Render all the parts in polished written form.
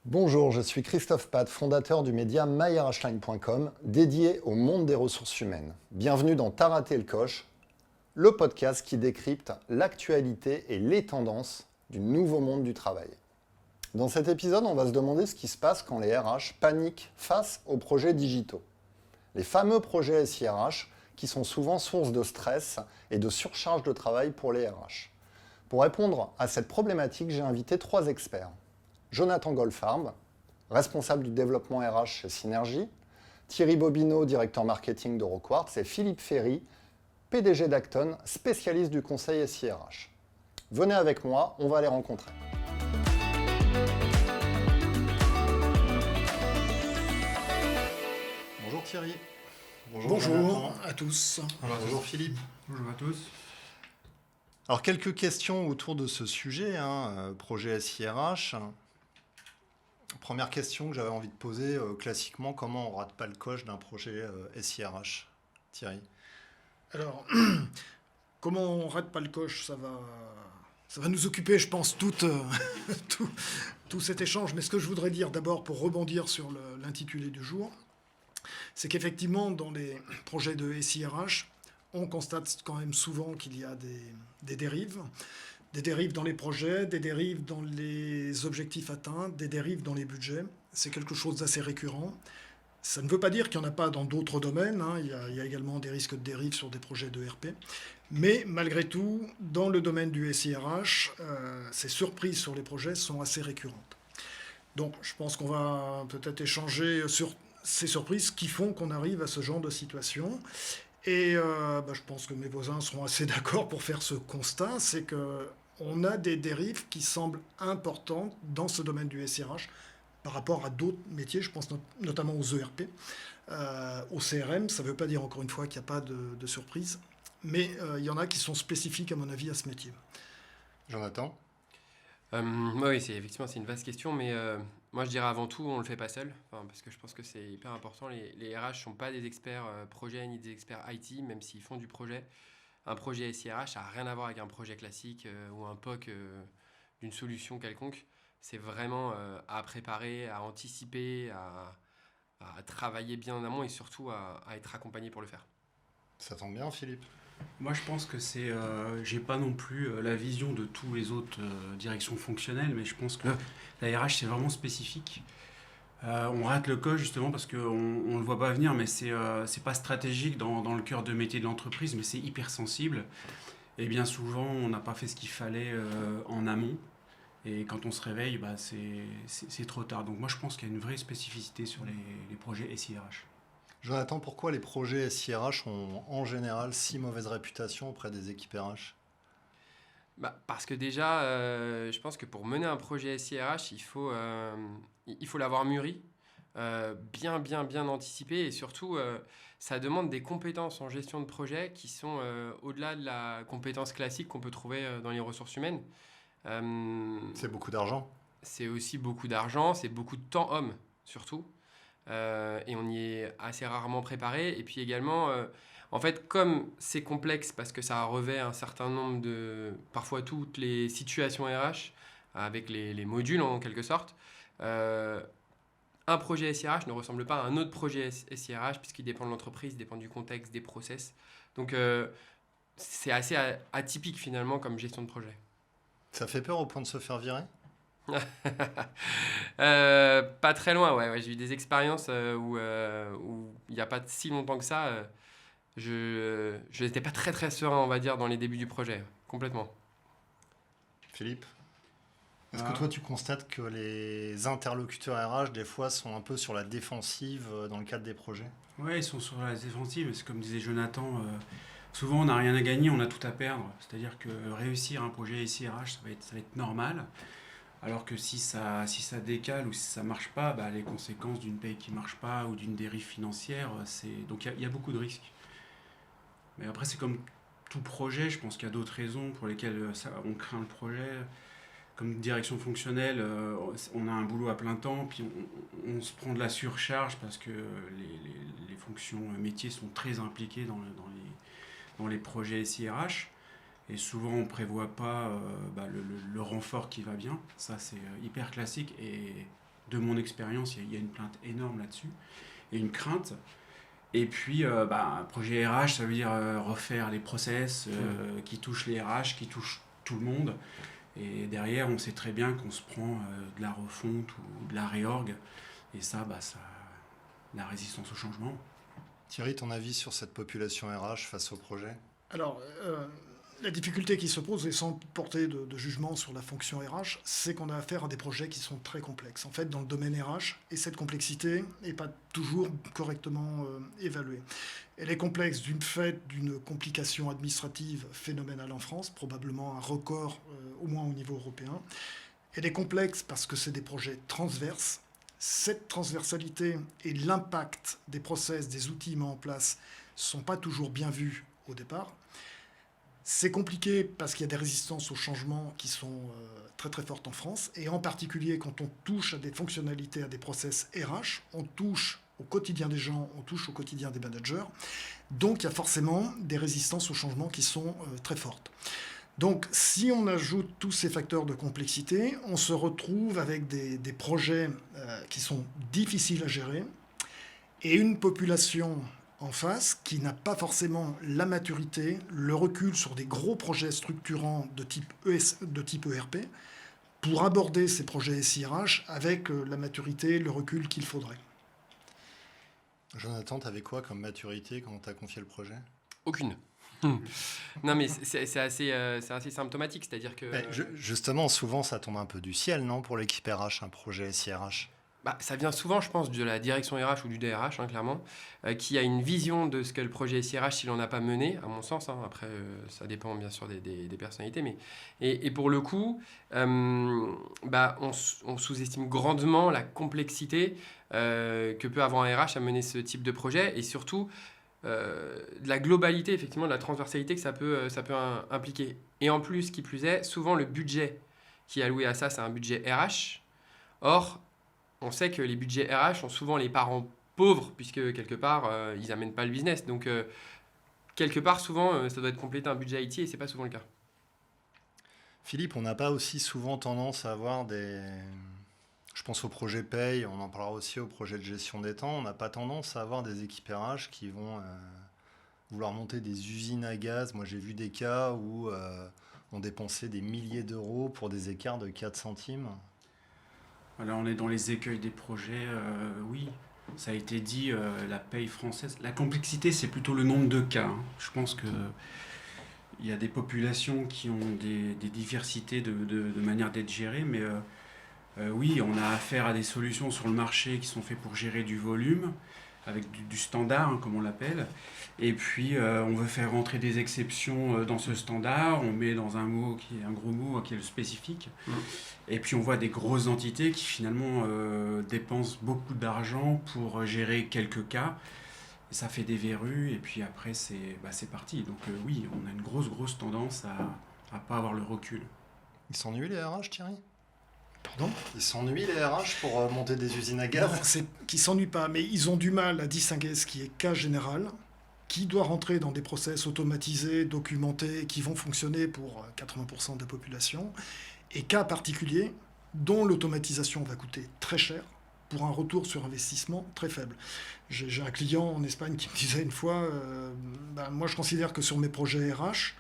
Bonjour, je suis Christophe Pat, fondateur du média myrhline.com, dédié au monde des ressources humaines. Bienvenue dans T'as raté le coche, le podcast qui décrypte l'actualité et les tendances du nouveau monde du travail. Dans cet épisode, on va se demander ce qui se passe quand les RH paniquent face aux projets digitaux. Les fameux projets SIRH qui sont souvent source de stress et de surcharge de travail pour les RH. Pour répondre à cette problématique, j'ai invité 3 experts. Jonathan Goldfarb, responsable du développement RH chez Synergie, Thierry Bobineau, directeur marketing d'Euroquartz, et Philippe Ferry, PDG d'Acton, spécialiste du conseil SIRH. Venez avec moi, on va les rencontrer. Bonjour Thierry. Bonjour Jonathan. à tous. Bonjour Philippe. Bonjour à tous. Alors quelques questions autour de ce sujet, projet SIRH. Première question que j'avais envie de poser, classiquement, comment on rate pas le coche d'un projet SIRH, Thierry? Alors, comment on rate pas le coche, ça va nous occuper, je pense, tout cet échange. Mais ce que je voudrais dire d'abord, pour rebondir sur l'intitulé du jour, c'est qu'effectivement, dans les projets de SIRH, on constate quand même souvent qu'il y a des dérives. Des dérives dans les projets, des dérives dans les objectifs atteints, des dérives dans les budgets. C'est quelque chose d'assez récurrent. Ça ne veut pas dire qu'il n'y en a pas dans d'autres domaines. Il y a également des risques de dérive sur des projets de RP. Mais malgré tout, dans le domaine du SIRH, ces surprises sur les projets sont assez récurrentes. Donc je pense qu'on va peut-être échanger sur ces surprises qui font qu'on arrive à ce genre de situation. Et je pense que mes voisins seront assez d'accord pour faire ce constat, c'est qu'on a des dérives qui semblent importantes dans ce domaine du SIRH par rapport à d'autres métiers, je pense notamment aux ERP. Au CRM, ça ne veut pas dire encore une fois qu'il n'y a pas de surprise, mais il y en a qui sont spécifiques à mon avis à ce métier. Jonathan? Oui, effectivement, c'est une vaste question, mais moi je dirais avant tout, on ne le fait pas seul, parce que je pense que c'est hyper important. Les RH ne sont pas des experts projet ni des experts IT, même s'ils font du projet. Un projet SIRH, ça n'a rien à voir avec un projet classique ou un POC d'une solution quelconque. C'est vraiment à préparer, à anticiper, à travailler bien en amont et surtout à être accompagné pour le faire. Ça tombe bien, Philippe. Moi, je pense que j'ai pas non plus la vision de tous les autres directions fonctionnelles, mais je pense que la RH, c'est vraiment spécifique. On rate le coche justement parce qu'on ne le voit pas venir, mais c'est pas stratégique dans le cœur de métier de l'entreprise, mais c'est hyper sensible. Et bien souvent, on n'a pas fait ce qu'il fallait en amont. Et quand on se réveille, c'est trop tard. Donc moi, je pense qu'il y a une vraie spécificité sur les projets SIRH. Jonathan, pourquoi les projets SIRH ont en général si mauvaise réputation auprès des équipes RH? Parce que déjà, je pense que pour mener un projet SIRH, il faut l'avoir mûri, bien anticipé et surtout, ça demande des compétences en gestion de projet qui sont au-delà de la compétence classique qu'on peut trouver dans les ressources humaines. C'est beaucoup d'argent. C'est aussi beaucoup d'argent, c'est beaucoup de temps homme surtout. Et on y est assez rarement préparé. Et puis également, en fait, comme c'est complexe parce que ça revêt un certain nombre parfois toutes les situations RH, avec les modules en quelque sorte, un projet SIRH ne ressemble pas à un autre projet SIRH puisqu'il dépend de l'entreprise, dépend du contexte, des process. Donc c'est assez atypique finalement comme gestion de projet. Ça fait peur au point de se faire virer? Pas très loin, ouais. J'ai eu des expériences où il n'y a pas si longtemps que ça, je n'étais pas très serein, on va dire, dans les débuts du projet, complètement. Philippe? Est-ce que toi tu constates que les interlocuteurs RH des fois sont un peu sur la défensive dans le cadre des projets? Ouais, ils sont sur la défensive, c'est comme disait Jonathan, souvent on n'a rien à gagner, on a tout à perdre. C'est-à-dire que réussir un projet SIRH, ça va être normal. Alors que si ça décale ou si ça ne marche pas, les conséquences d'une paye qui ne marche pas ou d'une dérive financière, donc il y a beaucoup de risques. Mais après, c'est comme tout projet, je pense qu'il y a d'autres raisons pour lesquelles on craint le projet. Comme direction fonctionnelle, on a un boulot à plein temps, puis on se prend de la surcharge parce que les fonctions métiers sont très impliquées dans les projets SIRH. Et souvent, on ne prévoit pas le renfort qui va bien. Ça, c'est hyper classique. Et de mon expérience, il y a une plainte énorme là-dessus, et une crainte. Et puis, projet RH, ça veut dire refaire les process qui touchent les RH, qui touchent tout le monde. Et derrière, on sait très bien qu'on se prend de la refonte ou de la réorg. Et ça, la résistance au changement. Thierry, ton avis sur cette population RH face au projet ? Alors, la difficulté qui se pose, et sans porter de jugement sur la fonction RH, c'est qu'on a affaire à des projets qui sont très complexes. En fait, dans le domaine RH, et cette complexité n'est pas toujours correctement évaluée. Elle est complexe d'une fait d'une complication administrative phénoménale en France, probablement un record au moins au niveau européen. Elle est complexe parce que c'est des projets transverses. Cette transversalité et l'impact des process, des outils mis en place ne sont pas toujours bien vus au départ. C'est compliqué parce qu'il y a des résistances au changement qui sont très très fortes en France, et en particulier quand on touche à des fonctionnalités, à des process RH, on touche au quotidien des gens, on touche au quotidien des managers. Donc il y a forcément des résistances au changement qui sont très fortes. Donc si on ajoute tous ces facteurs de complexité, on se retrouve avec des projets qui sont difficiles à gérer et une population en face qui n'a pas forcément la maturité, le recul sur des gros projets structurants de type ERP pour aborder ces projets SIRH avec la maturité, le recul qu'il faudrait. Jonathan, t'avais quoi comme maturité quand on t'a confié le projet ? Aucune. Non, mais c'est assez symptomatique, c'est-à-dire que... Justement, souvent, ça tombe un peu du ciel, non, pour l'équipe RH, un projet SIRH ? Ça vient souvent, je pense, de la direction RH ou du DRH, clairement, qui a une vision de ce que le projet SIRH, s'il n'en a pas mené, à mon sens. Après, ça dépend bien sûr des personnalités. Mais, et pour le coup, on sous-estime grandement la complexité que peut avoir un RH à mener ce type de projet. Et surtout, de la globalité, effectivement, de la transversalité que ça peut impliquer. Et en plus, qui plus est, souvent le budget qui est alloué à ça, c'est un budget RH. Or, on sait que les budgets RH sont souvent les parents pauvres, puisque quelque part, ils n'amènent pas le business. Donc, quelque part, souvent, ça doit être complété un budget IT, et ce n'est pas souvent le cas. Philippe, on n'a pas aussi souvent tendance à avoir des... Je pense au projet paye, on en parlera aussi au projet de gestion des temps. On n'a pas tendance à avoir des équipes RH qui vont vouloir monter des usines à gaz. Moi, j'ai vu des cas où on dépensait des milliers d'euros pour des écarts de 4 centimes. Voilà, on est dans les écueils des projets, oui, ça a été dit, la paye française. La complexité, c'est plutôt le nombre de cas. Je pense qu'il y a des populations qui ont des diversités de manière d'être gérées, mais oui, on a affaire à des solutions sur le marché qui sont faites pour gérer du volume, avec du standard, comme on l'appelle. Et puis, on veut faire rentrer des exceptions dans ce standard. On met dans un gros mot qui est le spécifique. Et puis, on voit des grosses entités qui, finalement, dépensent beaucoup d'argent pour gérer quelques cas. Et ça fait des verrues. Et puis, après, c'est parti. Donc, oui, on a une grosse tendance à ne pas avoir le recul. Ils s'ennuient, les RH, Thierry ? Pardon ? Ils s'ennuient, les RH, pour monter des usines à gaz ? Non, c'est qu'ils ne s'ennuient pas, mais ils ont du mal à distinguer ce qui est cas général, qui doit rentrer dans des process automatisés, documentés, qui vont fonctionner pour 80% de la population, et cas particuliers dont l'automatisation va coûter très cher pour un retour sur investissement très faible. J'ai un client en Espagne qui me disait une fois, moi je considère que sur mes projets RH,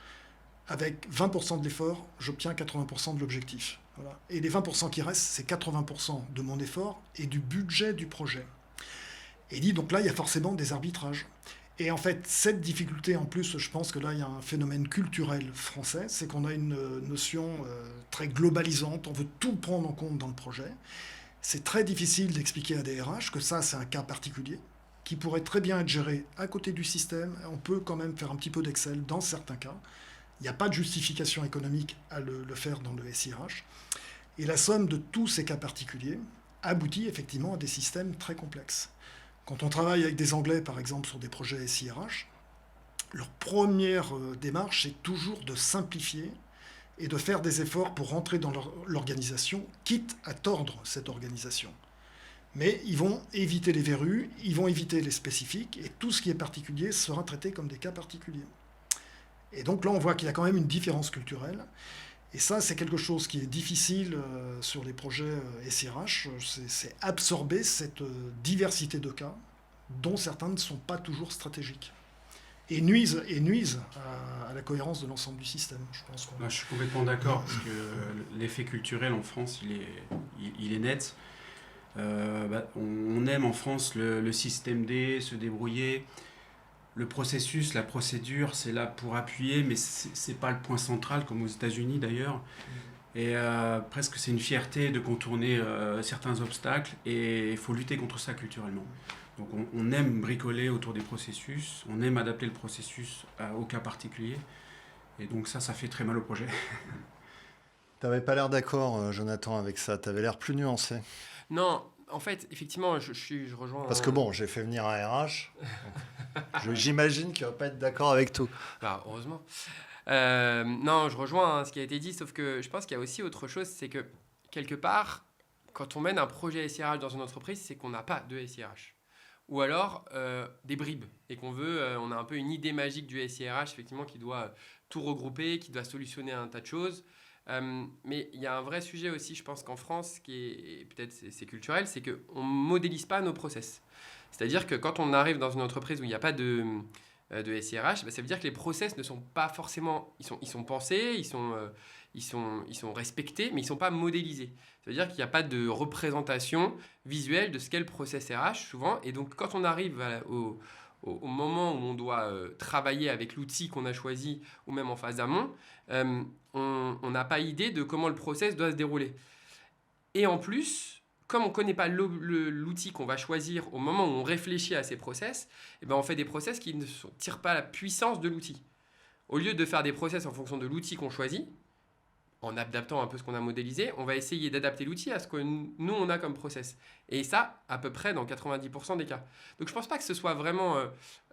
avec 20% de l'effort, j'obtiens 80% de l'objectif. Voilà. Et les 20% qui restent, c'est 80% de mon effort et du budget du projet. Et il dit, donc là, il y a forcément des arbitrages. Et en fait, cette difficulté, en plus, je pense que là, il y a un phénomène culturel français, c'est qu'on a une notion très globalisante, on veut tout prendre en compte dans le projet. C'est très difficile d'expliquer à des RH que ça, c'est un cas particulier, qui pourrait très bien être géré à côté du système. On peut quand même faire un petit peu d'Excel dans certains cas. Il n'y a pas de justification économique à le faire dans le SIRH. Et la somme de tous ces cas particuliers aboutit effectivement à des systèmes très complexes. Quand on travaille avec des Anglais, par exemple, sur des projets SIRH, leur première démarche, c'est toujours de simplifier et de faire des efforts pour rentrer dans l'organisation, quitte à tordre cette organisation. Mais ils vont éviter les verrues, ils vont éviter les spécifiques, et tout ce qui est particulier sera traité comme des cas particuliers. Et donc là, on voit qu'il y a quand même une différence culturelle. Et ça, c'est quelque chose qui est difficile sur les projets SIRH, c'est absorber cette diversité de cas dont certains ne sont pas toujours stratégiques et nuisent à la cohérence de l'ensemble du système. Je pense Je suis complètement d'accord, parce que l'effet culturel en France, il est net. On aime en France le système D, se débrouiller. Le processus, la procédure, c'est là pour appuyer, mais c'est pas le point central, comme aux États-Unis d'ailleurs. Et presque c'est une fierté de contourner certains obstacles, et il faut lutter contre ça culturellement. Donc on aime bricoler autour des processus, on aime adapter le processus au cas particulier, et donc ça fait très mal au projet. T'avais pas l'air d'accord, Jonathan, avec ça. T'avais l'air plus nuancé. Non, en fait, effectivement, je rejoins... Parce que bon, j'ai fait venir un RH. J'imagine qu'il va pas être d'accord avec tout. Bah, heureusement. Non, je rejoins ce qui a été dit, sauf que je pense qu'il y a aussi autre chose, c'est que quelque part, quand on mène un projet SIRH dans une entreprise, c'est qu'on n'a pas de SIRH. Ou alors des bribes, et qu'on veut, on a un peu une idée magique du SIRH, effectivement, qui doit tout regrouper, qui doit solutionner un tas de choses. Mais il y a un vrai sujet aussi, je pense qu'en France, qui est peut-être c'est culturel, c'est qu'on ne modélise pas nos process. C'est-à-dire que quand on arrive dans une entreprise où il n'y a pas de SIRH, ça veut dire que les process ne sont pas forcément... Ils sont pensés, ils sont respectés, mais ils ne sont pas modélisés. Ça veut dire qu'il n'y a pas de représentation visuelle de ce qu'est le process RH, souvent. Et donc, quand on arrive au moment où on doit travailler avec l'outil qu'on a choisi, ou même en phase amont, on n'a pas idée de comment le process doit se dérouler. Et en plus, comme on ne connaît pas l'outil qu'on va choisir au moment où on réfléchit à ces process, on fait des process qui ne tirent pas la puissance de l'outil. Au lieu de faire des process en fonction de l'outil qu'on choisit, en adaptant un peu ce qu'on a modélisé, on va essayer d'adapter l'outil à ce que nous, on a comme process. Et ça, à peu près dans 90% des cas. Donc je ne pense pas que ce soit vraiment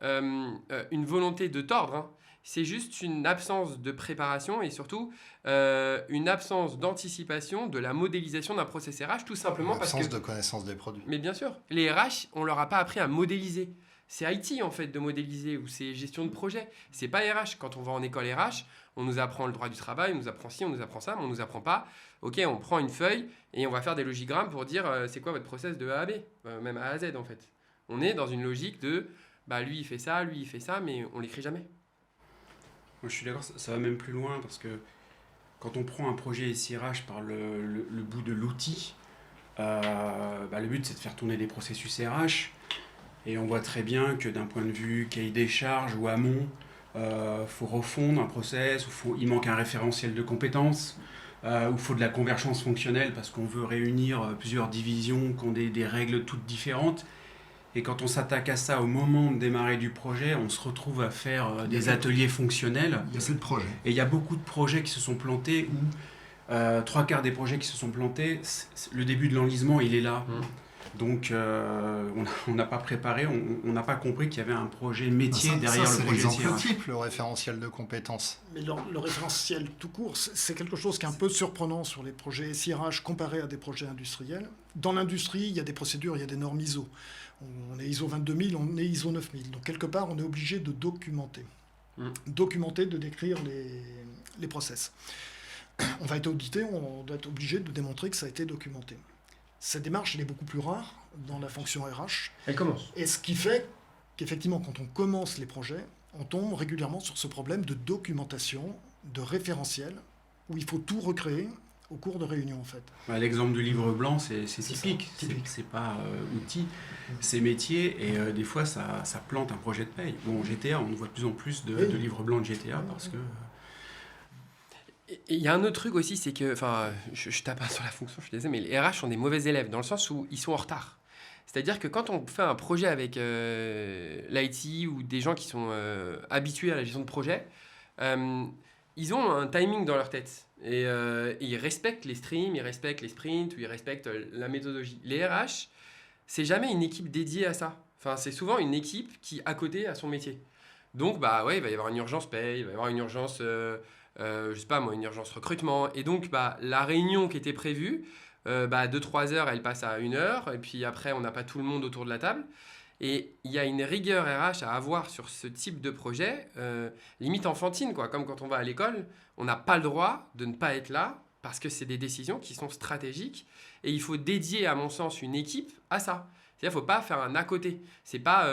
une volonté de tordre, hein. C'est juste une absence de préparation et surtout une absence d'anticipation de la modélisation d'un process RH, tout simplement parce que... Absence de connaissance des produits. Mais bien sûr, les RH, on ne leur a pas appris à modéliser. C'est IT en fait de modéliser, ou c'est gestion de projet. C'est pas RH. Quand on va en école RH, on nous apprend le droit du travail, on nous apprend ci, on nous apprend ça, mais on nous apprend pas. Ok, on prend une feuille et on va faire des logigrammes pour dire c'est quoi votre process de A à B, même A à Z en fait. On est dans une logique de lui il fait ça, mais on l'écrit jamais. Moi je suis d'accord, ça va même plus loin, parce que quand on prend un projet SIRH par le bout de l'outil, le but c'est de faire tourner des processus RH. Et on voit très bien que d'un point de vue cahier des charges ou amont, faut refondre un process, il manque un référentiel de compétences, ou faut de la convergence fonctionnelle parce qu'on veut réunir plusieurs divisions qui ont des règles toutes différentes. Et quand on s'attaque à ça au moment de démarrer du projet, on se retrouve à faire des ateliers fonctionnels. Il y a assez de projets. Et il y a beaucoup de projets qui se sont plantés, où 3/4 des projets qui se sont plantés, le début de l'enlisement, il est là. Donc, on n'a pas préparé, on n'a pas compris qu'il y avait un projet métier derrière le projet. C'est l'exemple type, le référentiel de compétences. Mais le référentiel tout court, c'est quelque chose qui est un peu surprenant sur les projets SIRH comparé à des projets industriels. Dans l'industrie, il y a des procédures, il y a des normes ISO. On est ISO 22000, on est ISO 9000. Donc, quelque part, on est obligé de documenter. Documenter, de décrire les process. On va être audité, on doit être obligé de démontrer que ça a été documenté. Cette démarche, elle est beaucoup plus rare dans la fonction RH. Elle commence. Et ce qui fait qu'effectivement, quand on commence les projets, on tombe régulièrement sur ce problème de documentation, de référentiel, où il faut tout recréer au cours de réunions, en fait. L'exemple du livre blanc, c'est typique. C'est pas outil, c'est métier, et des fois, ça plante un projet de paye. Bon, GTA, on voit de plus en plus de livres blancs de GTA, parce que... Il y a un autre truc aussi, c'est que, je tape sur la fonction, je suis désolé, mais les RH sont des mauvais élèves, dans le sens où ils sont en retard. C'est-à-dire que quand on fait un projet avec l'IT ou des gens qui sont habitués à la gestion de projet, ils ont un timing dans leur tête. Et ils respectent les streams, ils respectent les sprints, ou ils respectent la méthodologie. Les RH, c'est jamais une équipe dédiée à ça. C'est souvent une équipe qui, à côté, a son métier. Donc, il va y avoir une urgence paye, il va y avoir une urgence... une urgence recrutement. Et donc, la réunion qui était prévue, de 3 heures, elle passe à 1 heure. Et puis après, on n'a pas tout le monde autour de la table. Et il y a une rigueur RH à avoir sur ce type de projet, limite enfantine, quoi. Comme quand on va à l'école, on n'a pas le droit de ne pas être là parce que c'est des décisions qui sont stratégiques et il faut dédier, à mon sens, une équipe à ça. C'est-à-dire qu'il ne faut pas faire un à côté. C'est pas,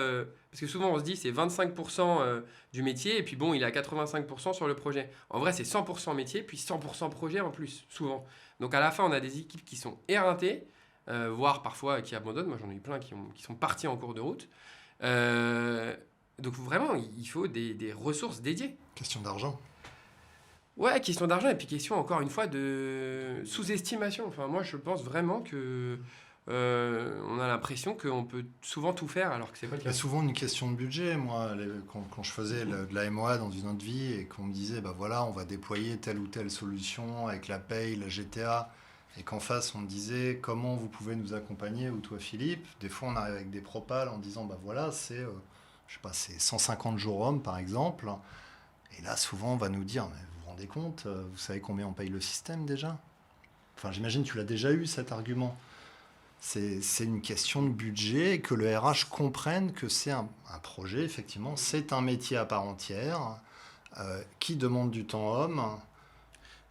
parce que souvent on se dit c'est 25% du métier et puis bon, il est à 85% sur le projet. En vrai, c'est 100% métier puis 100% projet en plus, souvent. Donc à la fin, on a des équipes qui sont éreintées, voire parfois qui abandonnent. Moi, j'en ai eu plein qui sont partis en cours de route. Donc vraiment, il faut des ressources dédiées. Question d'argent. Ouais, question d'argent et puis question, encore une fois, de sous-estimation. Enfin, moi, je pense vraiment que on a l'impression qu'on peut souvent tout faire alors que c'est pas le Il y a cas. souvent une question de budget. Moi, quand je faisais de la MOA dans une autre vie et qu'on me disait, bah voilà, on va déployer telle ou telle solution avec la paye, la GTA, et qu'en face, on me disait, comment vous pouvez nous accompagner, ou toi, Philippe. Des fois, on arrive avec des propals en disant, bah voilà, c'est, je sais pas, c'est 150 jours hommes, par exemple. Et là, souvent, on va nous dire, mais vous vous rendez compte, vous savez combien on paye le système déjà? Enfin, j'imagine que tu l'as déjà eu, cet argument. C'est une question de budget et que le RH comprenne que c'est un projet, effectivement, c'est un métier à part entière qui demande du temps homme.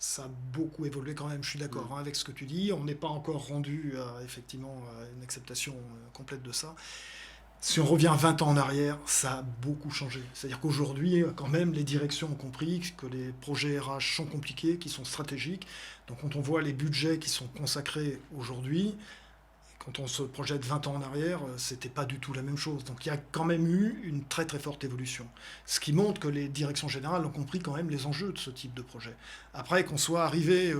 Ça a beaucoup évolué quand même, je suis d'accord avec ce que tu dis. On n'est pas encore rendu à, effectivement, à une acceptation complète de ça. Si on revient 20 ans en arrière, ça a beaucoup changé. C'est-à-dire qu'aujourd'hui, quand même, les directions ont compris que les projets RH sont compliqués, qu'ils sont stratégiques. Donc quand on voit les budgets qui sont consacrés aujourd'hui, quand on se projette 20 ans en arrière, c'était pas du tout la même chose. Donc il y a quand même eu une très très forte évolution. Ce qui montre que les directions générales ont compris quand même les enjeux de ce type de projet. Après, qu'on soit arrivé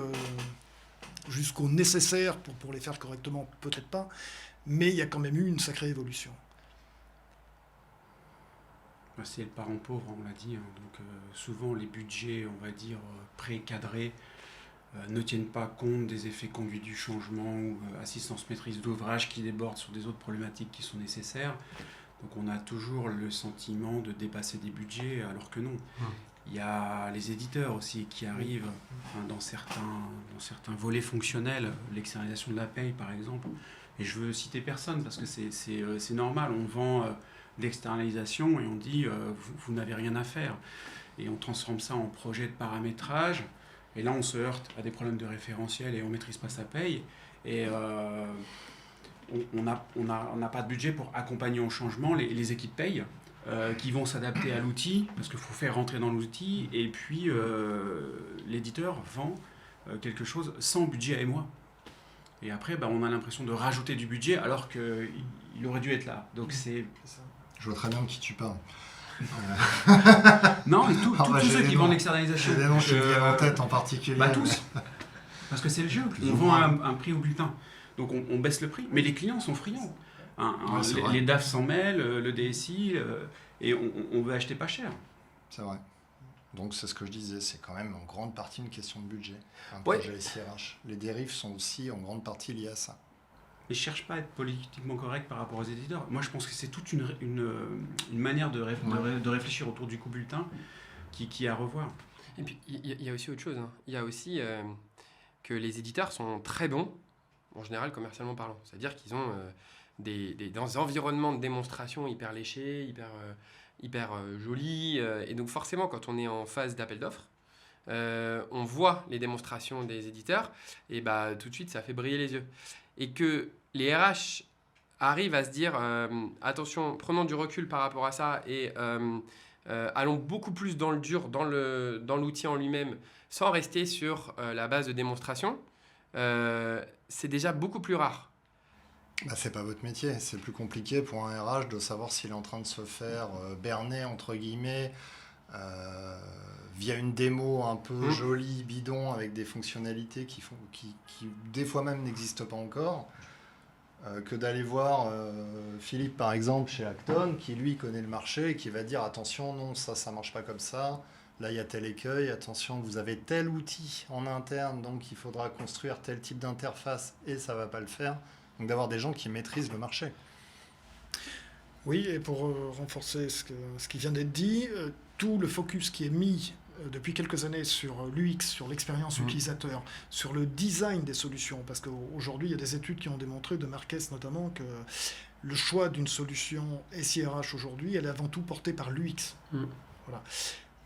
jusqu'au nécessaire pour les faire correctement, peut-être pas, mais il y a quand même eu une sacrée évolution. C'est le parent pauvre, on l'a dit. Donc souvent les budgets, on va dire, pré-cadrés, ne tiennent pas compte des effets conduits du changement ou assistance maîtrise d'ouvrage qui débordent sur des autres problématiques qui sont nécessaires. Donc on a toujours le sentiment de dépasser des budgets alors que non. Il y a les éditeurs aussi qui arrivent dans certains volets fonctionnels, l'externalisation de la paye par exemple. Et je veux citer personne parce que c'est normal, on vend l'externalisation et on dit vous n'avez rien à faire. Et on transforme ça en projet de paramétrage. Et là, on se heurte à des problèmes de référentiel et on ne maîtrise pas sa paye. Et on n'a pas de budget pour accompagner au changement les équipes paye qui vont s'adapter à l'outil, parce qu'il faut faire rentrer dans l'outil. Et puis, l'éditeur vend quelque chose sans budget à moi. Et après, on a l'impression de rajouter du budget alors qu'il aurait dû être là. Donc, c'est... Je vois très bien de qui tu parles. Non, et tous ceux qui vendent l'externalisation. J'ai des noms qui me viennent en tête en particulier. Tous. Parce que c'est le jeu. On vend un prix au bulletin. Donc on baisse le prix. Mais les clients sont friands. Les DAF s'en mêlent, le DSI, et on veut acheter pas cher. C'est vrai. Donc c'est ce que je disais, c'est quand même en grande partie une question de budget. Un projet SIRH. Les dérives sont aussi en grande partie liées à ça. Et je ne cherche pas à être politiquement correct par rapport aux éditeurs. Moi, je pense que c'est toute une manière de réfléchir autour du coût bulletin qui est à revoir. Et puis, il y a aussi autre chose. Il y a aussi que les éditeurs sont très bons, en général, commercialement parlant. C'est-à-dire qu'ils ont des environnements de démonstration hyper léchés, hyper jolis. Et donc, forcément, quand on est en phase d'appel d'offres, on voit les démonstrations des éditeurs et tout de suite, ça fait briller les yeux. Et que les RH arrivent à se dire attention, prenons du recul par rapport à ça et allons beaucoup plus dans le dur, dans l'outil en lui-même, sans rester sur la base de démonstration, c'est déjà beaucoup plus rare. C'est pas votre métier, c'est plus compliqué pour un RH de savoir s'il est en train de se faire berner, entre guillemets, via une démo un peu jolie, bidon, avec des fonctionnalités qui des fois même n'existent pas encore, que d'aller voir Philippe par exemple chez Acton, qui lui connaît le marché et qui va dire attention, non, ça marche pas comme ça, là il y a tel écueil, attention, vous avez tel outil en interne, donc il faudra construire tel type d'interface et ça va pas le faire. Donc d'avoir des gens qui maîtrisent le marché. Oui, et pour renforcer ce qui vient d'être dit, tout le focus qui est mis depuis quelques années sur l'UX, sur l'expérience utilisateur, sur le design des solutions, parce qu'aujourd'hui, il y a des études qui ont démontré, de Marquez notamment, que le choix d'une solution SIRH aujourd'hui, elle est avant tout portée par l'UX. Voilà.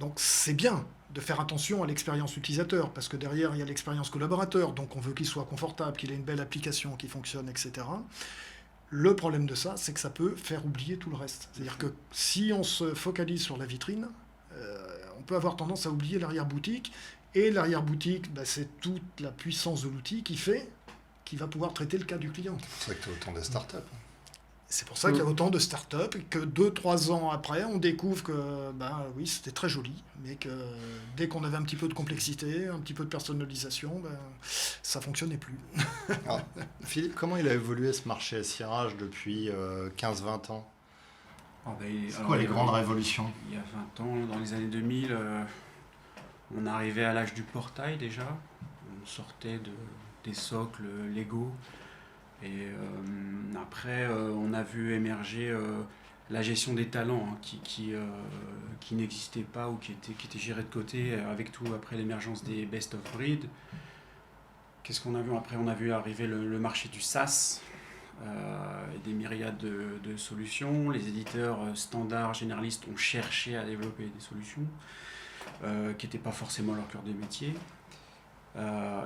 Donc c'est bien de faire attention à l'expérience utilisateur, parce que derrière, il y a l'expérience collaborateur, donc on veut qu'il soit confortable, qu'il ait une belle application qui fonctionne, etc. Le problème de ça, c'est que ça peut faire oublier tout le reste. C'est-à-dire que si on se focalise sur la vitrine, on peut avoir tendance à oublier l'arrière-boutique, et l'arrière-boutique, c'est toute la puissance de l'outil qui va pouvoir traiter le cas du client. C'est vrai que tu as autant de startups. C'est pour ça qu'il y a autant de startups, et que 2-3 ans après, on découvre que oui, c'était très joli, mais que dès qu'on avait un petit peu de complexité, un petit peu de personnalisation, ça ne fonctionnait plus. Alors, Philippe, comment il a évolué ce marché SIRH depuis 15-20 ans? C'est quoi les grandes révolutions? Il y a 20 ans, dans les années 2000, on arrivait à l'âge du portail déjà. On sortait des socles Lego. Et après, on a vu émerger la gestion des talents qui n'existait pas ou qui était gérée de côté avec tout après l'émergence des best of breed. Qu'est-ce qu'on a vu après? On a vu arriver le marché du SaaS, des myriades de solutions. Les éditeurs standards, généralistes ont cherché à développer des solutions qui n'étaient pas forcément leur cœur de métier.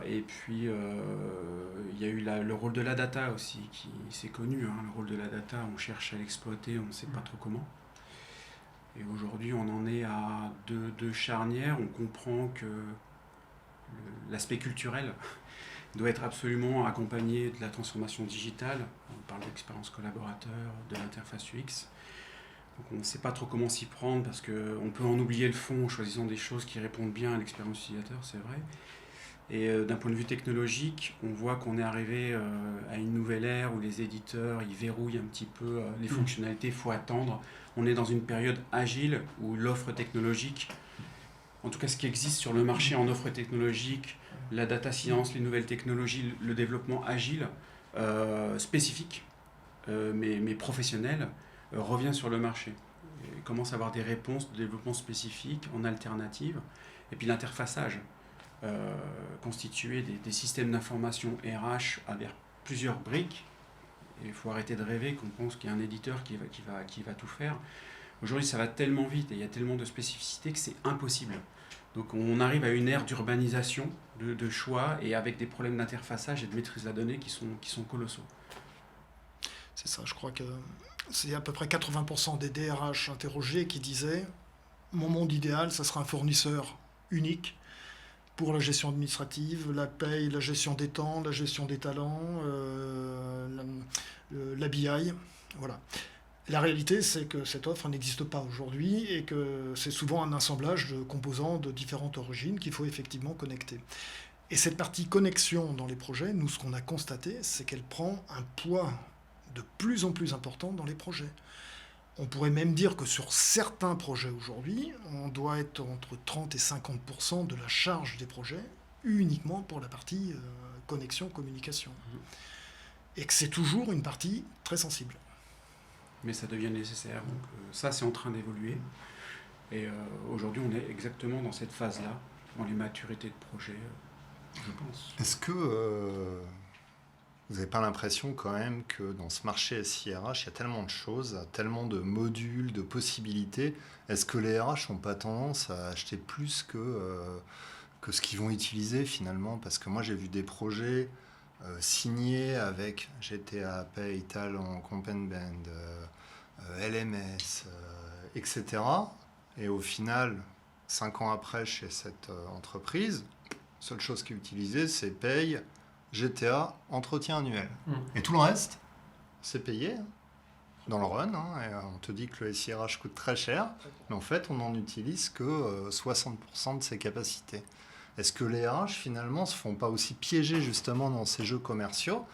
Et puis il y a eu le rôle de la data aussi qui s'est connu, le rôle de la data, on cherche à l'exploiter, on ne sait pas trop comment. Et aujourd'hui on en est à deux charnières, on comprend que l'aspect culturel doit être absolument accompagné de la transformation digitale. On parle d'expérience collaborateur, de l'interface UX. Donc on ne sait pas trop comment s'y prendre parce qu'on peut en oublier le fond en choisissant des choses qui répondent bien à l'expérience utilisateur, c'est vrai. Et d'un point de vue technologique, on voit qu'on est arrivé à une nouvelle ère où les éditeurs ils verrouillent un petit peu les fonctionnalités, il faut attendre. On est dans une période agile où l'offre technologique, en tout cas ce qui existe sur le marché en offre technologique, la data science, les nouvelles technologies, le développement agile, spécifique, mais professionnel, revient sur le marché. Et commence à avoir des réponses de développement spécifique en alternative. Et puis l'interfaçage. Constituer des systèmes d'information RH avec plusieurs briques. Il faut arrêter de rêver qu'on pense qu'il y a un éditeur qui va tout faire. Aujourd'hui, ça va tellement vite et il y a tellement de spécificités que c'est impossible. Donc on arrive à une ère d'urbanisation, de choix et avec des problèmes d'interfaçage et de maîtrise de la donnée qui sont colossaux. C'est ça, je crois que c'est à peu près 80% des DRH interrogés qui disaient « Mon monde idéal, ça sera un fournisseur unique pour la gestion administrative, la paye, la gestion des temps, la gestion des talents, la BI. » Voilà. La réalité, c'est que cette offre n'existe pas aujourd'hui et que c'est souvent un assemblage de composants de différentes origines qu'il faut effectivement connecter. Et cette partie connexion dans les projets, nous, ce qu'on a constaté, c'est qu'elle prend un poids de plus en plus important dans les projets. On pourrait même dire que sur certains projets aujourd'hui, on doit être entre 30 et 50% de la charge des projets uniquement pour la partie connexion, communication. Et que c'est toujours une partie très sensible. Mais ça devient nécessaire. Donc, ça, c'est en train d'évoluer. Et aujourd'hui, on est exactement dans cette phase-là, dans les maturités de projet, je pense. Est-ce que vous n'avez pas l'impression quand même que dans ce marché SIRH, il y a tellement de choses, tellement de modules, de possibilités. Est-ce que les RH n'ont pas tendance à acheter plus que ce qu'ils vont utiliser finalement? Parce que moi, j'ai vu des projets signés avec GTA, Pay, Talent, Compenband, LMS, etc. Et au final, 5 ans après, chez cette entreprise, seule chose qui est utilisée, c'est Pay, GTA, entretien annuel. Et tout le reste, c'est payé dans le run. Et on te dit que le SIRH coûte très cher, mais en fait, on n'en utilise que 60% de ses capacités. Est-ce que les RH, finalement, se font pas aussi piéger justement dans ces jeux commerciaux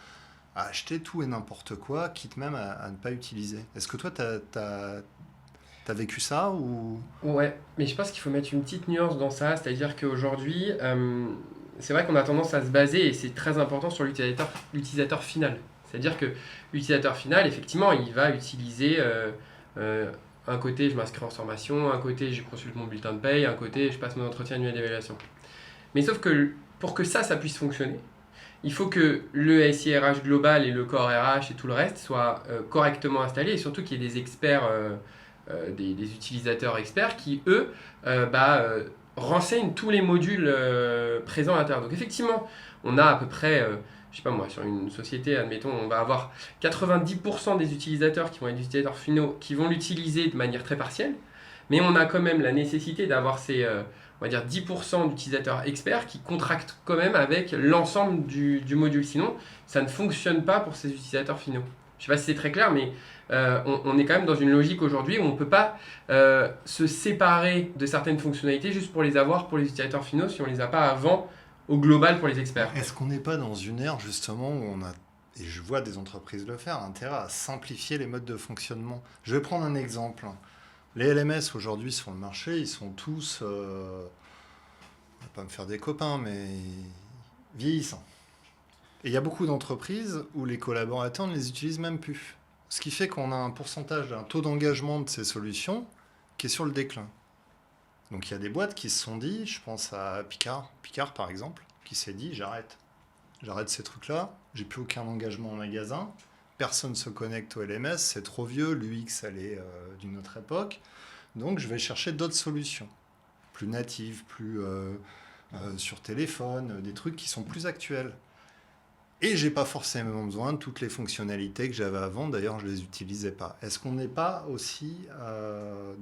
à acheter tout et n'importe quoi, quitte même à ne pas utiliser? Est-ce que toi, t'as vécu ça ou... Ouais, mais je pense qu'il faut mettre une petite nuance dans ça, c'est-à-dire qu'aujourd'hui, c'est vrai qu'on a tendance à se baser, et c'est très important, sur l'utilisateur final. C'est-à-dire que l'utilisateur final, effectivement, il va utiliser un côté, je m'inscris en formation, un côté, je consulte mon bulletin de paye, un côté, je passe mon entretien annuel d'évaluation. Mais sauf que pour que ça puisse fonctionner, il faut que le SIRH global et le corps RH et tout le reste soient correctement installés et surtout qu'il y ait des experts, des utilisateurs experts qui, eux, renseignent tous les modules présents à l'intérieur. Donc effectivement, on a à peu près, je sais pas moi, sur une société, admettons, on va avoir 90% des utilisateurs qui vont être des utilisateurs finaux qui vont l'utiliser de manière très partielle, mais on a quand même la nécessité d'avoir ces, on va dire 10% d'utilisateurs experts qui contractent quand même avec l'ensemble du module. Sinon, ça ne fonctionne pas pour ces utilisateurs finaux. Je sais pas si c'est très clair, mais on est quand même dans une logique aujourd'hui où on ne peut pas se séparer de certaines fonctionnalités juste pour les avoir pour les utilisateurs finaux si on ne les a pas avant au global pour les experts. Est-ce qu'on n'est pas dans une ère justement où on a, et je vois des entreprises le faire, intérêt à simplifier les modes de fonctionnement? Je vais prendre un exemple. Les LMS aujourd'hui sur le marché, ils sont tous, on va pas me faire des copains, mais vieillissants. Et il y a beaucoup d'entreprises où les collaborateurs ne les utilisent même plus. Ce qui fait qu'on a un pourcentage, un taux d'engagement de ces solutions qui est sur le déclin. Donc il y a des boîtes qui se sont dit, je pense à Picard par exemple, qui s'est dit j'arrête ces trucs-là, j'ai plus aucun engagement en magasin, personne ne se connecte au LMS, c'est trop vieux, l'UX elle est d'une autre époque, donc je vais chercher d'autres solutions, plus natives, plus sur téléphone, des trucs qui sont plus actuels. Et j'ai pas forcément besoin de toutes les fonctionnalités que j'avais avant, d'ailleurs je les utilisais pas. Est-ce qu'on n'est pas aussi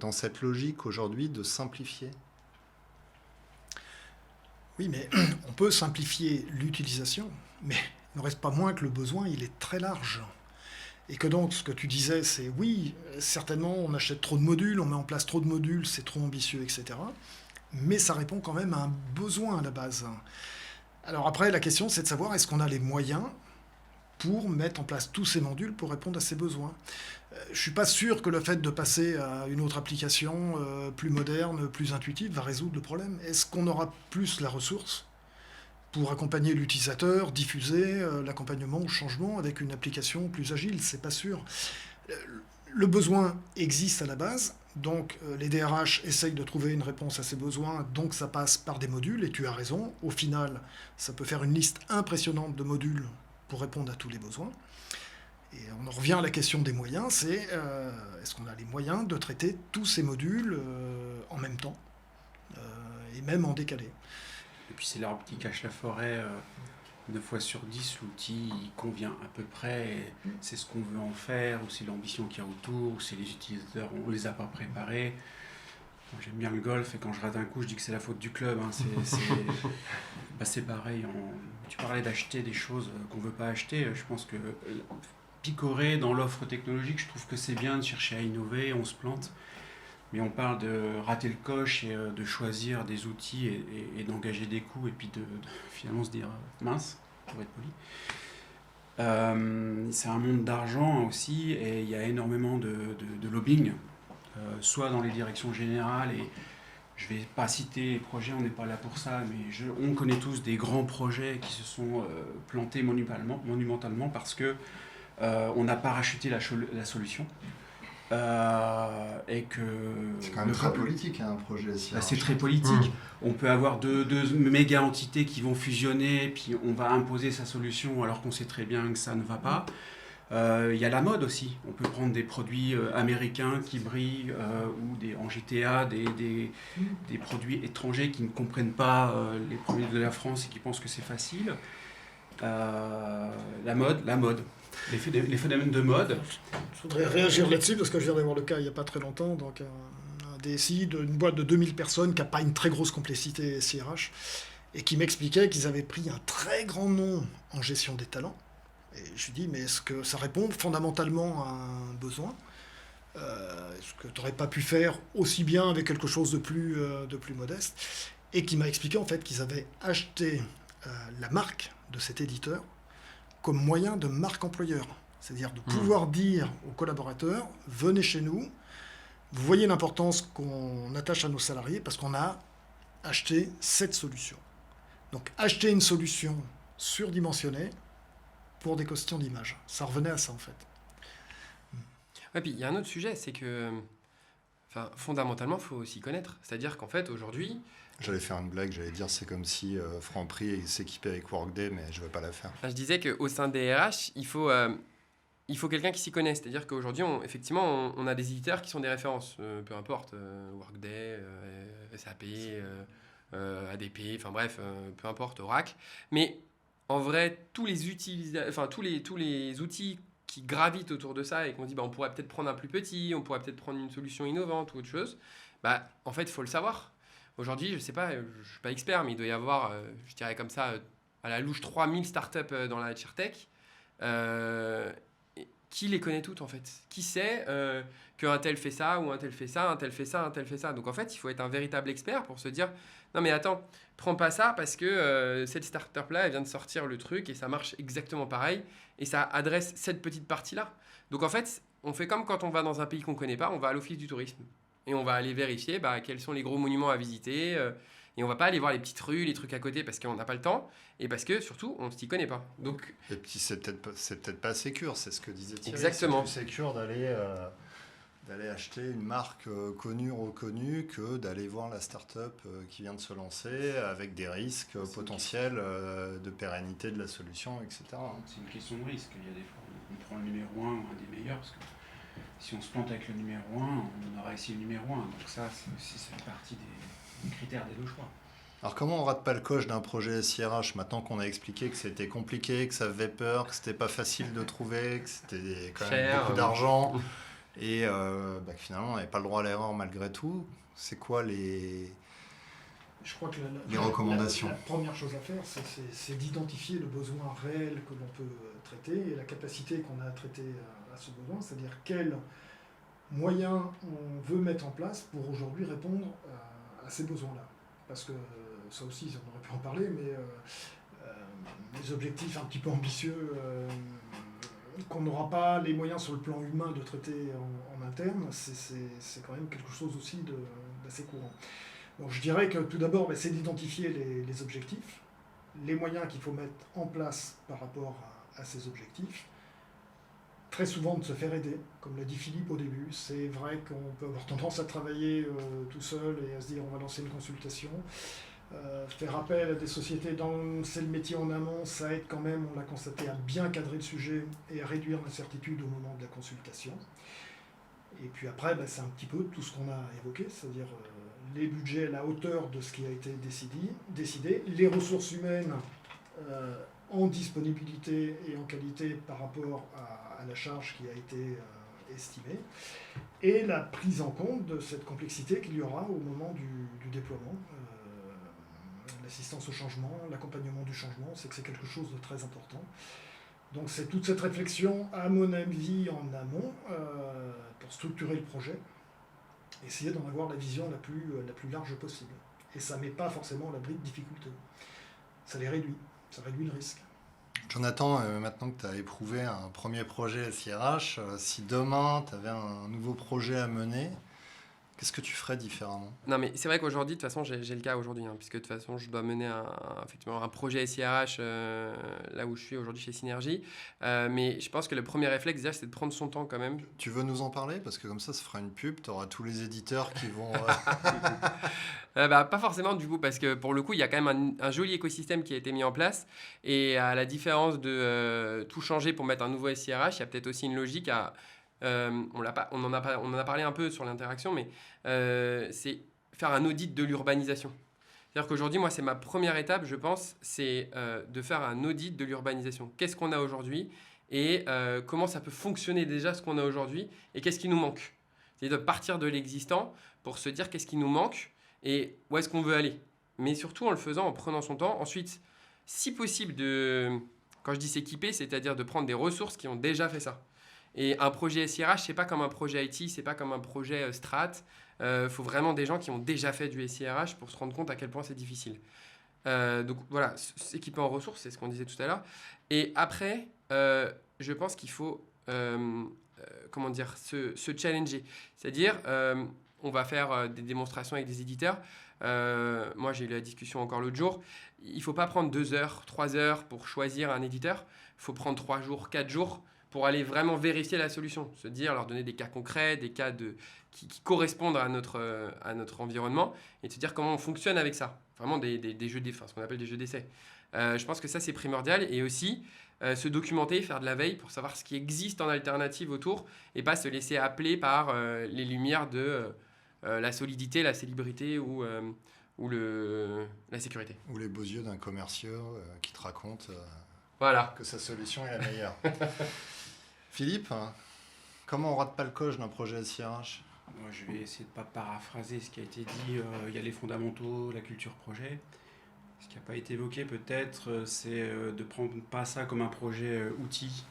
dans cette logique aujourd'hui de simplifier ? Oui, mais on peut simplifier l'utilisation, mais il ne reste pas moins que le besoin, il est très large. Et que donc, ce que tu disais, c'est oui, certainement, on achète trop de modules, on met en place trop de modules, c'est trop ambitieux, etc. Mais ça répond quand même à un besoin à la base. Alors après, la question, c'est de savoir est-ce qu'on a les moyens pour mettre en place tous ces modules pour répondre à ces besoins. Je ne suis pas sûr que le fait de passer à une autre application plus moderne, plus intuitive, va résoudre le problème. Est-ce qu'on aura plus la ressource pour accompagner l'utilisateur, diffuser l'accompagnement au changement avec une application plus agile? C'est pas sûr. Le besoin existe à la base, donc les DRH essayent de trouver une réponse à ces besoins, donc ça passe par des modules, et tu as raison, au final, ça peut faire une liste impressionnante de modules pour répondre à tous les besoins. Et on en revient à la question des moyens, c'est est-ce qu'on a les moyens de traiter tous ces modules en même temps, et même en décalé. Et puis c'est l'arbre qui cache la forêt. 9 fois sur 10, l'outil il convient à peu près, et c'est ce qu'on veut en faire, ou c'est l'ambition qu'il y a autour, ou c'est les utilisateurs, on ne les a pas préparés. Bon, j'aime bien le golf, et quand je rate un coup, je dis que c'est la faute du club. Hein. C'est pareil. Tu parlais d'acheter des choses qu'on ne veut pas acheter. Je pense que picorer dans l'offre technologique, je trouve que c'est bien de chercher à innover, on se plante. Mais on parle de rater le coche et de choisir des outils et d'engager des coûts et puis de finalement se dire mince, pour être poli. C'est un monde d'argent aussi et il y a énormément de lobbying, soit dans les directions générales et je ne vais pas citer les projets, on n'est pas là pour ça, mais on connaît tous des grands projets qui se sont plantés monumentalement parce que on n'a pas racheté la solution. Et que c'est quand même très politique un projet. C'est très politique. On peut avoir deux méga entités qui vont fusionner, puis on va imposer sa solution alors qu'on sait très bien que ça ne va pas. Il y a la mode aussi. On peut prendre des produits américains qui brillent ou en GTA des produits étrangers qui ne comprennent pas les produits de la France et qui pensent que c'est facile. La mode. Les phénomènes de mode. Je voudrais réagir là-dessus parce que je viens d'avoir le cas il n'y a pas très longtemps, donc un DSI d'une boîte de 2000 personnes qui n'a pas une très grosse complexité SIRH et qui m'expliquait qu'ils avaient pris un très grand nom en gestion des talents. Et je lui dis, mais est-ce que ça répond fondamentalement à un besoin ? Est-ce que tu n'aurais pas pu faire aussi bien avec quelque chose de plus modeste ? Et qui m'a expliqué en fait qu'ils avaient acheté la marque de cet éditeur comme moyen de marque employeur. C'est-à-dire de pouvoir dire aux collaborateurs, venez chez nous, vous voyez l'importance qu'on attache à nos salariés parce qu'on a acheté cette solution. Donc acheter une solution surdimensionnée pour des questions d'image. Ça revenait à ça en fait. Ouais, puis il y a un autre sujet, c'est que Enfin, fondamentalement, il faut s'y connaître. C'est-à-dire qu'en fait, aujourd'hui, J'allais faire une blague, j'allais dire c'est comme si Franprix s'équipait avec Workday, mais je ne vais pas la faire. je disais qu'au sein des RH, il faut quelqu'un qui s'y connaisse. C'est-à-dire qu'aujourd'hui, effectivement, on a des éditeurs qui sont des références. Peu importe, Workday, SAP, ADP, enfin bref, peu importe, Oracle. Mais en vrai, tous les outils qui gravitent autour de ça et qu'on dit on pourrait peut-être prendre un plus petit, on pourrait peut-être prendre une solution innovante ou autre chose, en fait, il faut le savoir. Aujourd'hui, je ne sais pas, je ne suis pas expert, mais il doit y avoir, je dirais comme ça, à la louche 3000 startups dans la HRTech. Qui les connaît toutes en fait? Qui sait qu'un tel fait ça, ou un tel fait ça, un tel fait ça, un tel fait ça? Donc en fait, il faut être un véritable expert pour se dire non mais attends, prends pas ça parce que cette startup là, elle vient de sortir le truc et ça marche exactement pareil et ça adresse cette petite partie là. Donc en fait, on fait comme quand on va dans un pays qu'on connaît pas, on va à l'office du tourisme et on va aller vérifier quels sont les gros monuments à visiter. Et on va pas aller voir les petites rues, les trucs à côté parce qu'on n'a pas le temps et parce que surtout on s'y connaît pas. Donc Et puis c'est peut-être pas sécure, c'est ce que disait Thierry. Exactement. C'est plus sécure d'aller acheter une marque connue, reconnue, que d'aller voir la start-up qui vient de se lancer avec des risques potentiels de pérennité de la solution, etc. C'est une question de risque. Il y a des fois, on prend le numéro 1, un des meilleurs, parce que si on se plante avec le numéro 1, on aura ici le numéro 1. Donc ça fait partie des critères des deux choix. Alors comment on rate pas le coche d'un projet SIRH maintenant qu'on a expliqué que c'était compliqué, que ça faisait peur, que c'était pas facile de trouver, que c'était quand même beaucoup d'argent et que finalement on n'avait pas le droit à l'erreur malgré tout? C'est quoi Je crois que les recommandations? la première chose à faire, c'est d'identifier le besoin réel que l'on peut traiter et la capacité qu'on a à traiter à ce besoin, c'est-à dire quels moyens on veut mettre en place pour aujourd'hui répondre à ces besoins-là. Parce que ça aussi, on aurait pu en parler, mais les objectifs un petit peu ambitieux qu'on n'aura pas les moyens sur le plan humain de traiter en interne, c'est quand même quelque chose aussi d'assez courant. Donc je dirais que tout d'abord, c'est d'identifier les objectifs, les moyens qu'il faut mettre en place par rapport à ces objectifs. Très souvent de se faire aider, comme l'a dit Philippe au début. C'est vrai qu'on peut avoir tendance à travailler tout seul et à se dire on va lancer une consultation. Faire appel à des sociétés dont c'est le métier en amont, ça aide quand même, on l'a constaté, à bien cadrer le sujet et à réduire l'incertitude au moment de la consultation. Et puis après, c'est un petit peu tout ce qu'on a évoqué, c'est-à-dire les budgets à la hauteur de ce qui a été décidé, les ressources humaines en disponibilité et en qualité par rapport à la charge qui a été estimée, et la prise en compte de cette complexité qu'il y aura au moment du déploiement. L'assistance au changement, l'accompagnement du changement, c'est que c'est quelque chose de très important. Donc c'est toute cette réflexion, à mon avis, en amont, pour structurer le projet, essayer d'en avoir la vision la plus large possible. Et ça ne met pas forcément à l'abri de difficultés. Ça les réduit, ça réduit le risque. Jonathan, maintenant que tu as éprouvé un premier projet SIRH, si demain tu avais un nouveau projet à mener, qu'est-ce que tu ferais différemment? Non, mais c'est vrai qu'aujourd'hui, de toute façon, j'ai le cas aujourd'hui, puisque de toute façon, je dois mener effectivement un projet SIRH là où je suis aujourd'hui chez Synergie. Mais je pense que le premier réflexe, déjà, c'est de prendre son temps quand même. Tu veux nous en parler? Parce que comme ça fera une pub, tu auras tous les éditeurs qui vont... Pas forcément du coup, parce que pour le coup, il y a quand même un joli écosystème qui a été mis en place. Et à la différence de tout changer pour mettre un nouveau SIRH, il y a peut-être aussi une logique à... on en a parlé un peu sur l'interaction, mais c'est faire un audit de l'urbanisation. C'est-à-dire qu'aujourd'hui, moi, c'est ma première étape, je pense, c'est de faire un audit de l'urbanisation. Qu'est-ce qu'on a aujourd'hui et comment ça peut fonctionner déjà ce qu'on a aujourd'hui et qu'est-ce qui nous manque. C'est de partir de l'existant pour se dire qu'est-ce qui nous manque et où est-ce qu'on veut aller. Mais surtout en le faisant, en prenant son temps. Ensuite, si possible, quand je dis s'équiper, c'est-à-dire de prendre des ressources qui ont déjà fait ça. Et un projet SIRH, c'est pas comme un projet IT, c'est pas comme un projet Strat. Faut vraiment des gens qui ont déjà fait du SIRH pour se rendre compte à quel point c'est difficile. Donc voilà, s'équiper en ressources, c'est ce qu'on disait tout à l'heure. Et après, je pense qu'il faut se challenger. C'est-à-dire, on va faire des démonstrations avec des éditeurs. Moi, j'ai eu la discussion encore l'autre jour. Il ne faut pas prendre 2 heures, 3 heures pour choisir un éditeur. Il faut prendre 3 jours, 4 jours pour aller vraiment vérifier la solution. Se dire, leur donner des cas concrets, des cas qui correspondent à notre environnement, et de se dire comment on fonctionne avec ça. Vraiment des jeux d'essai, ce qu'on appelle des jeux d'essai. Je pense que ça, c'est primordial. Et aussi, se documenter, faire de la veille pour savoir ce qui existe en alternative autour, et pas se laisser appeler par les lumières de la solidité, la célébrité ou la sécurité. Ou les beaux yeux d'un commercial qui te raconte Voilà. que sa solution est la meilleure. Philippe, comment on rate pas le coche d'un projet SIRH? Moi, je vais essayer de ne pas paraphraser ce qui a été dit. Il y a les fondamentaux, la culture projet. Ce qui n'a pas été évoqué peut-être, c'est de prendre pas ça comme un projet outil.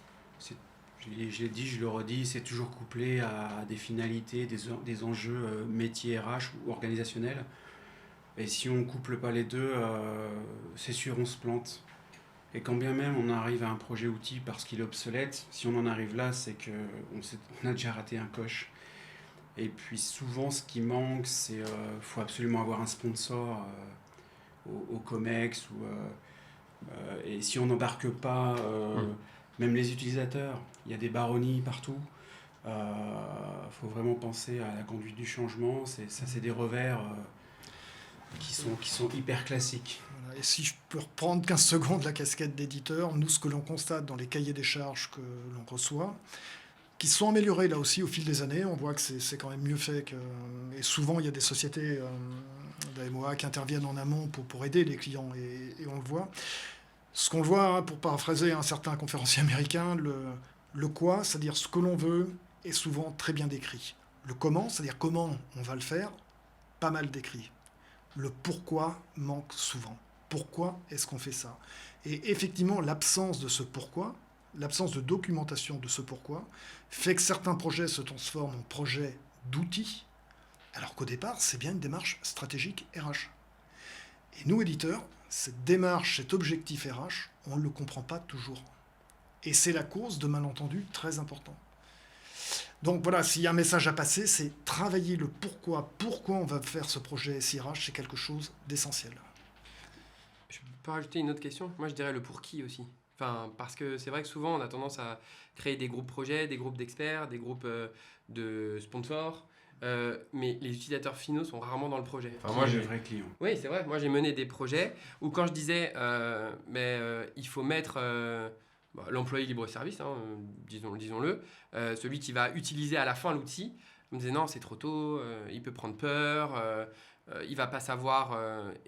Je l'ai dit, je le redis, c'est toujours couplé à des finalités, des enjeux métiers RH ou organisationnels. Et si on ne couple pas les deux, c'est sûr, on se plante. Et quand bien même on arrive à un projet outil parce qu'il est obsolète, si on en arrive là, c'est qu'on a déjà raté un coche. Et puis souvent, ce qui manque, c'est faut absolument avoir un sponsor au COMEX. Et si on n'embarque pas même les utilisateurs, il y a des baronnies partout. Faut vraiment penser à la conduite du changement. C'est des revers qui sont hyper classiques. Voilà. Et si je peux reprendre 15 secondes la casquette d'éditeur, nous, ce que l'on constate dans les cahiers des charges que l'on reçoit, qui se sont améliorés là aussi au fil des années, on voit que c'est quand même mieux fait que... Et souvent, il y a des sociétés d'AMOA qui interviennent en amont pour aider les clients, et on le voit. Ce qu'on voit, pour paraphraser un certain conférencier américain, le quoi, c'est-à-dire ce que l'on veut, est souvent très bien décrit. Le comment, c'est-à-dire comment on va le faire, pas mal décrit. Le pourquoi manque souvent. Pourquoi est-ce qu'on fait ça? Et effectivement, l'absence de ce pourquoi, l'absence de documentation de ce pourquoi, fait que certains projets se transforment en projets d'outils, alors qu'au départ, c'est bien une démarche stratégique RH. Et nous, éditeurs, cette démarche, cet objectif RH, on ne le comprend pas toujours. Et c'est la cause de malentendus très importants. Donc voilà, s'il y a un message à passer, c'est travailler le pourquoi. Pourquoi on va faire ce projet SIRH, c'est quelque chose d'essentiel. Je peux rajouter une autre question? Moi, je dirais le pour qui aussi. Enfin, parce que c'est vrai que souvent, on a tendance à créer des groupes projets, des groupes d'experts, des groupes de sponsors. Mais les utilisateurs finaux sont rarement dans le projet. Enfin, moi, j'ai le vrai client. Oui, c'est vrai. Moi, j'ai mené des projets où quand je disais il faut mettre l'employé libre-service, disons-le, celui qui va utiliser à la fin l'outil, on me disait non, c'est trop tôt, il peut prendre peur, il ne va pas savoir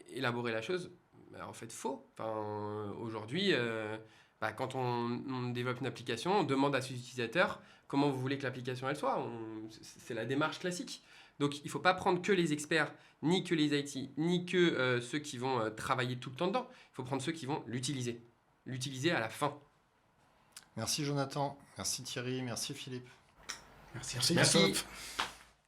élaborer la chose. En fait, faux. Enfin, aujourd'hui, quand on développe une application, on demande à ses utilisateurs comment vous voulez que l'application elle soit. C'est la démarche classique. Donc, il ne faut pas prendre que les experts, ni que les IT, ni que ceux qui vont travailler tout le temps dedans. Il faut prendre ceux qui vont l'utiliser à la fin. Merci Jonathan, merci Thierry, merci Philippe. Merci. Merci. Christophe.